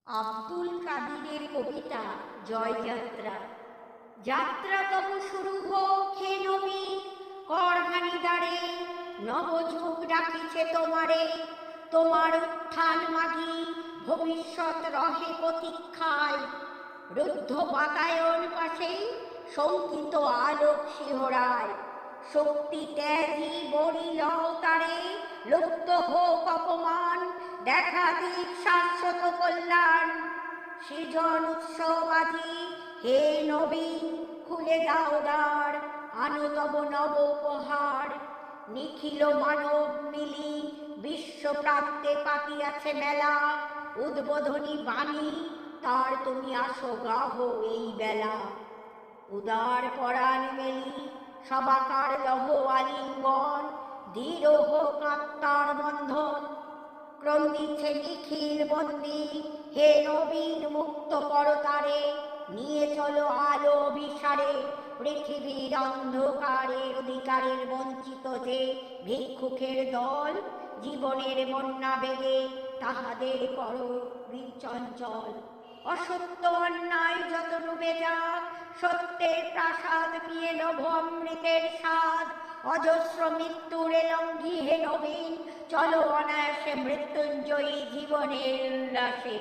আব্দুল কাদিরের কবিতা জয়যাত্রা। যাত্রা তবু শুরু হোক হে নবী, করহানি দাঁড়ে নবযুগ ডাকিছে তোমারে। তোমার উত্থান মাগি ভবিষ্যৎ রহে প্রতীক্ষায়, রুদ্ধ বাতায়ন পাশে শঙ্কিত আলোক শিহরায়। শক্তি ত্যাগী বলিল তারে, লুপ্ত হোক অপমান, দেখা দিক শাশ্বত কল্যাণ। সৃজন উৎসব আজি হে নবীন, খুলে দাও দ্বার, আনো তব নব উপহার। নিখিল মানব মিলি বিশ্ব প্রান্তে পাতিয়াছে মেলা, উদ্বোধনী বাণী তার তুমি আসো গাহ এই বেলা। উদার পরাণ মেলি সবাকার লহ আলিঙ্গন, দৃঢ় হোক আত্মার বন্ধন। ক্রন্দিছে নিখিল বন্দি হে নবীন, মুক্ত করতারে নিয়ে চলো আলো বিসারে। পৃথিবীর অন্ধকারের অধিকারের বঞ্চিত যে ভিক্ষুকের দল, জীবনের বন্যা বেগে তাহাদের করো চঞ্চল। অসত্য অন্যায় যত ডুবে যাক, সত্যের প্রাসাদ পিয়ে নভ অমৃতের স্বাদ। অজস্র মৃত্যুর লঙ্ঘি হে নবীন, চলো অনায়াসে মৃত্যুঞ্জয়ী জীবনের উল্লাসে।